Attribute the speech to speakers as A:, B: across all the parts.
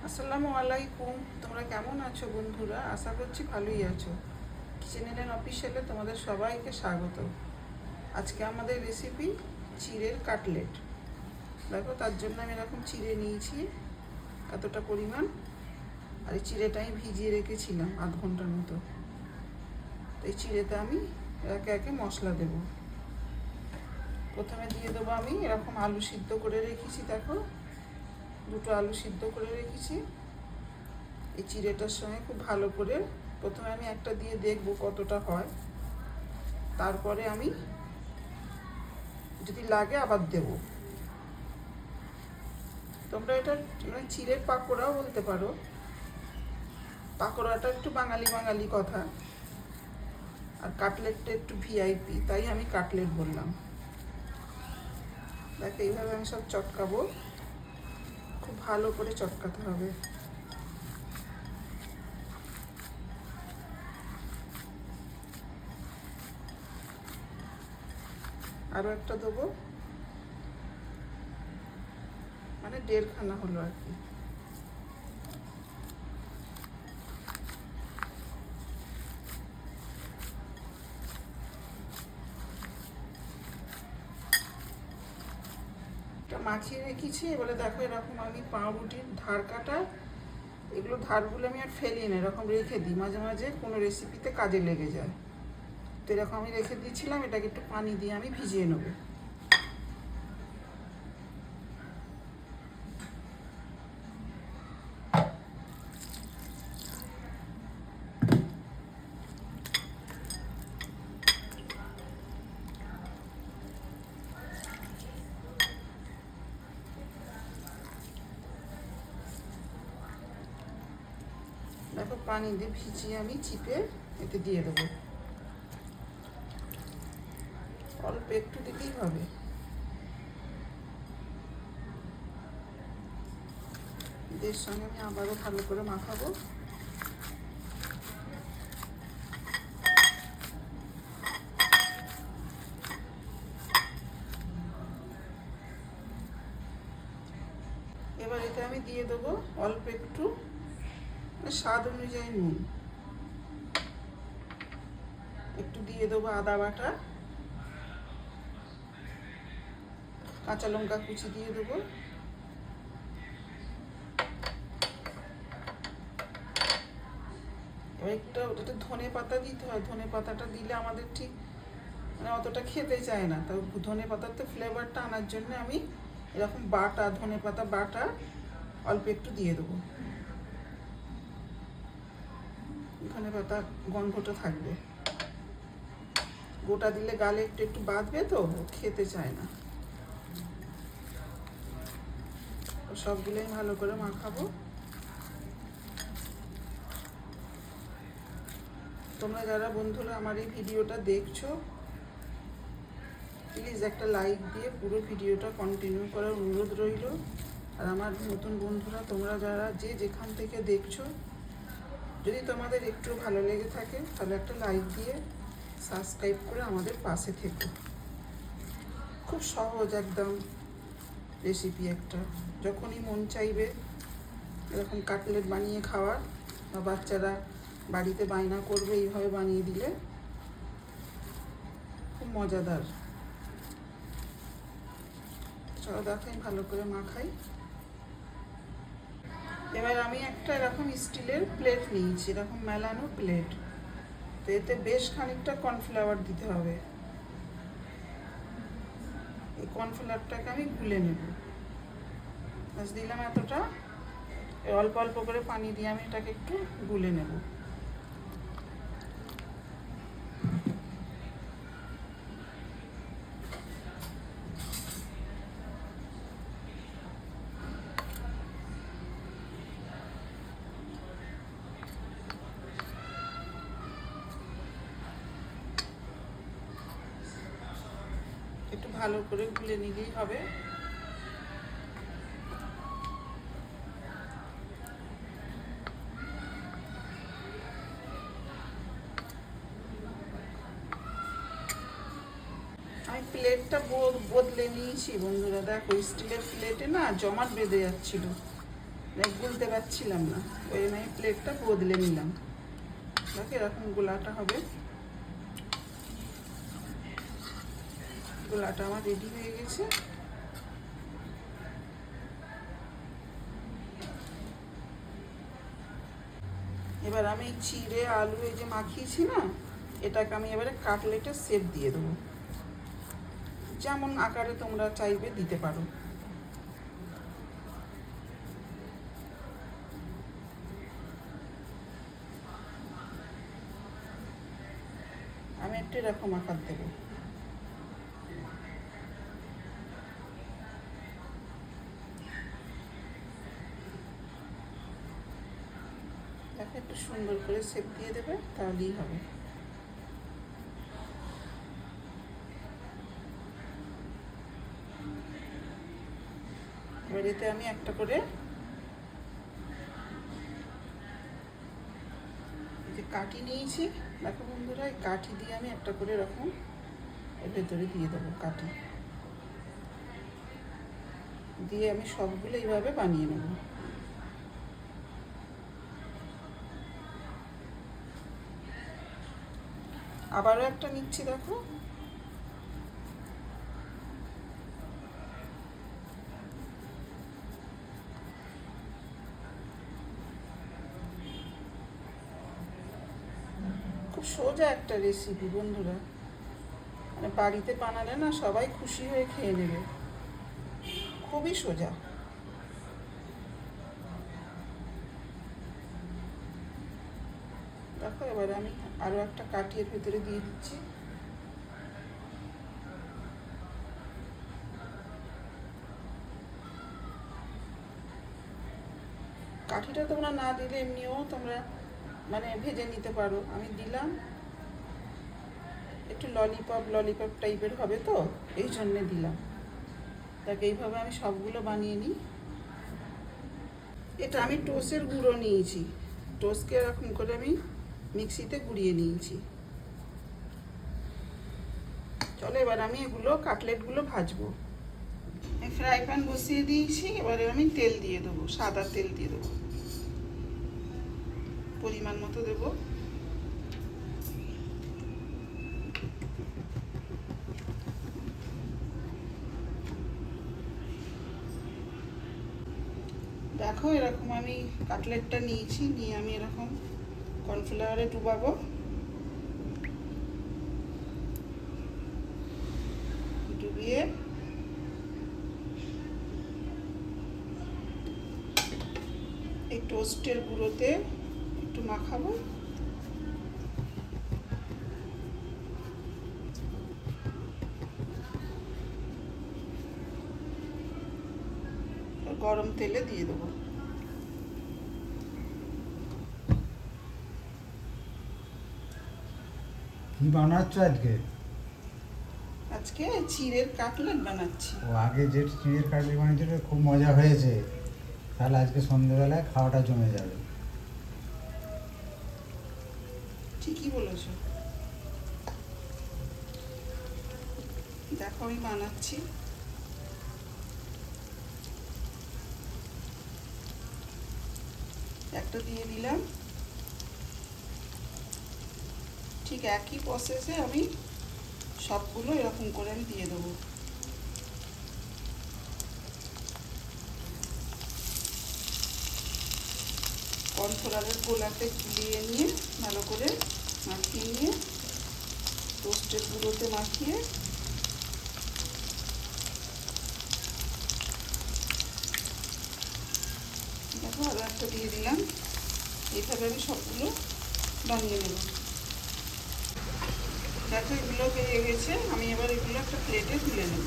A: আসসালামু আলাইকুম। তোমরা কেমন আছো বন্ধুরা? আশা করছি ভালোই আছো। কিচেন এলেন অফিসিয়ালে তোমাদের সবাইকে স্বাগত। আজকে আমাদের রেসিপি চিড়ের কাটলেট। দেখো, তার জন্য আমি এরকম চিড়ে নিয়েছি এতটা পরিমাণ। আর এই চিড়েটা আমি ভিজিয়ে রেখেছিলাম আধ ঘন্টার মতো। তো এই চিড়েতে আমি একে একে মশলা দেব। প্রথমে দিয়ে দেবো আমি এরকম আলু সিদ্ধ করে রেখেছি। দেখো, দুটো আলু সিদ্ধ করে রেখেছি। এই চিড়েটার সঙ্গে খুব ভালো করে প্রথমে আমি একটা দিয়ে দেখব কতটা হয়, তারপরে আমি যদি লাগে আবার দেব। তোমরা এটা চিড়ের পাকোড়াও বলতে পারো। পাকোড়াটা একটু বাঙালি বাঙালি কথা, আর কাটলেটটা একটু ভিআইপি, তাই আমি কাটলেট বললাম। দেখো, এইভাবে আমি সব চটকাবো। খুব ভালো করে চটকাতে হবে। আরও একটা দেবো, মানে 1.5 খানা হলো আর কি। মাখিয়ে রেখেছি। এবারে দেখো, এরকম আমি পাউরুটির ধার কাটা, এগুলো ধারগুলো আমি আর ফেলি না, এরকম রেখে দিই। মাঝে মাঝে কোনো রেসিপিতে কাজে লেগে যায়। তো এরকম আমি রেখে দিয়েছিলাম। এটাকে একটু পানি দিয়ে আমি ভিজিয়ে নেব। দেখো, পানি দিয়ে ভিজিয়ে আমি চিপে এতে দিয়ে দেবো। অল্প একটু দিতেই হবে। এর সঙ্গে আমি আবারও ভালো করে মাখাবো। এবার এতে আমি দিয়ে দেবো অল্প একটু স্বাদ অনুযায়ী নুন, একটু দিয়ে দেবো আদা বাটা, কাঁচা লঙ্কা কুচি দিয়ে দেবো, এবার একটা ওটাতে ধনে পাতা দিতে হয়। ধনে পাতাটা দিলে আমাদের ঠিক মানে অতটা খেতে চায় না। তো ধনে পাতার তো ফ্লেভারটা আনার জন্য আমি এরকম বাটা ধনে পাতা বাটা অল্প একটু দিয়ে দেবো। ধনে পাতা গন্ধটা থাকবে। গোটা দিলে গালে একটু একটু বাঁধবে, তো খেতে চায় না। সবগুলোই ভালো করে মাখাবো। তোমরা যারা বন্ধুরা আমার এই ভিডিওটা দেখছো, প্লিজ একটা লাইক দিয়ে পুরো ভিডিওটা কন্টিনিউ করার অনুরোধ রইল। আর আমার নতুন বন্ধুরা, তোমরা যারা যে যেখান থেকে দেখছো, যদি তোমাদের একটু ভালো লেগে থাকে তাহলে একটা লাইক দিয়ে সাবস্ক্রাইব করে আমাদের পাশে থেকো। খুব সহজ একদম রেসিপি একটা। যখনই মন চাইবে এরকম কাটলেট বানিয়ে খাওয়ার, বা বাচ্চারা বাড়িতে বায়না করবে এইভাবে বানিয়ে দিলে, খুব মজাদার। চলো দেখাই ভালো করে মাখাই। এবার আমি একটা এরকম স্টিলের প্লেট নিয়েছি, এরকম মেলানো প্লেট। তো এতে বেশ খানিকটা কর্নফ্লাওয়ার দিতে হবে। এই কর্নফ্লাওয়ারটাকে আমি গুলে নেব। বাস দিলাম এতটা। অল্প অল্প করে পানি দিয়ে আমি এটাকে একটু গুলে নেব। একটু ভালো করে গুলে নিলেই হবে। আমি প্লেটটা বদলে নিয়েছি বন্ধুরা। দেখো, স্টিলের প্লেটে না জমাট বেঁধে যাচ্ছিল, গুলতে পারছিলাম না, ওই জন্য আমি প্লেটটা বদলে নিলাম। দেখো এরকম গোলাটা হবে। গোলাটা আমার রেডি হয়ে গেছে। এবার আমি চিড়ে আলু এই যে মাখিয়েছি না, এটাকে আমি এবারে কাটলেটের শেপ দিয়ে দেবো। যেমন আকারে তোমরা চাইবে দিতে পারো। আমি একটু এরকম আকার দেবো। দেখো একটু সুন্দর করে শেপ দিয়ে দেবে, তাহলেই হবে। এবার এতে আমি একটা করে যে কাঠি নিয়েছি, দেখো বন্ধুরা, এই কাঠি দিয়ে আমি একটা করে এরকম এর ভেতরে দিয়ে দেবো। কাঠি দিয়ে আমি সবগুলো এইভাবে বানিয়ে নেব। আবারও একটা নিচ্ছি, দেখো। খুব সোজা একটা রেসিপি বন্ধুরা, মানে বাড়িতে বানালে না সবাই খুশি হয়ে খেয়ে নেবে। খুবই সোজা। দেখো এবারে আমি আরও একটা কাঠির ভেতরে দিয়ে দিচ্ছি। কাঠিটা তোমরা না দিলে এমনিও তোমরা মানে ভেজে নিতে পারো। আমি দিলাম, একটু ললিপপ টাইপের হবে তো, এই জন্যে দিলাম। তাকে এইভাবে আমি সবগুলো বানিয়ে নিই। এটা আমি টোস্টের গুঁড়ো নিয়েছি। টোস্টকে এরকম করে আমি মিক্সিতে গুঁড়িয়ে নিয়েছি। চলো এবার আমি এগুলো কাটলেটগুলো ভাজবো। ফ্রাই প্যান বসিয়ে দিয়েছি, এবারে আমি তেল দিয়ে দেবো, সাদা তেল দিয়ে দেবো, পরিমাণ মতো দেবো। দেখো এরকম আমি কাটলেটটা নিয়েছি, নিয়ে আমি এরকম কর্নফ্লাওয়ারে ডুবাবো। ডুবিয়ে এই টোস্টের গুঁড়োতে একটু মাখাবো। গরম তেলে দিয়ে দেবো।
B: কি বানাচ্ছ আজকে?
A: আজকে চিড়ের কাটলেট বানাচ্ছি।
B: ও আগে যে চিড়ের কাটলেট বানিয়েছিল খুব মজা হয়েছে, তাহলে আজকে সন্ধ্যেবেলায় খাওয়াটা জমে যাবে।
A: ঠিকই বলেছ। দেখো আমি বানাচ্ছি। একটা দিয়ে দিলাম। ঠিক একই প্রসেসে আমি সবগুলো এরকম করে আমি দিয়ে দেবো। কর্নফ্লাওয়ারের গোলাতে গুলিয়ে নিয়ে ভালো করে মাখিয়ে নিয়ে টোস্টের গুঁড়োতে মাখিয়ে দেখো আরও একটা দিয়ে দিলাম। এইভাবে আমি সবগুলো বানিয়ে নেব। দেখো এগুলো হয়ে গেছে, আমি এবার এগুলো একটা প্লেটে তুলে নেব।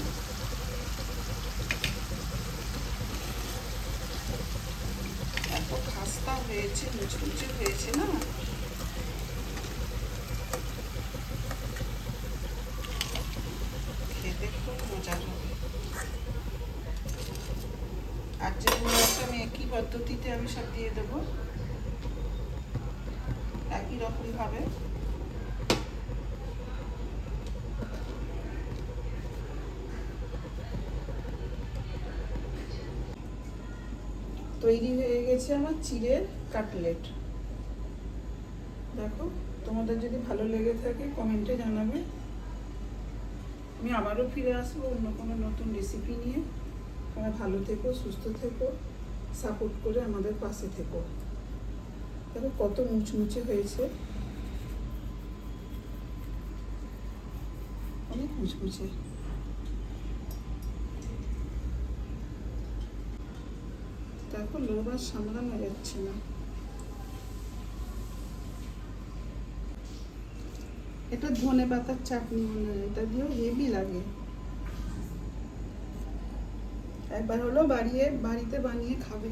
A: এত খাস্তা হয়েছে, মুচমুচে হয়েছে না, খেতে খুব মজার হবে। আর যেগুলো আছে আমি একই পদ্ধতিতে আমি সব দিয়ে দেবো, একই রকম ভাবে। তৈরি হয়ে গেছে আমার চিড়ের কাটলেট। দেখো, তোমাদের যদি ভালো লেগে থাকে কমেন্টে জানাবে। আমি আবারও ফিরে আসবো অন্য কোনো নতুন রেসিপি নিয়ে। তোমরা ভালো থেকো, সুস্থ থেকো, সাপোর্ট করে আমাদের পাশে থেকো। দেখো কত মুচমুচে হয়েছে, অনেক মুচমুচে। দেখো লোভ আর সামলানো যাচ্ছে না। এটা ধনে পাতার চাটনি মনে হয়, এটা দিয়েও হেভি লাগে। একবার হলো বাড়িতে বানিয়ে খাবে।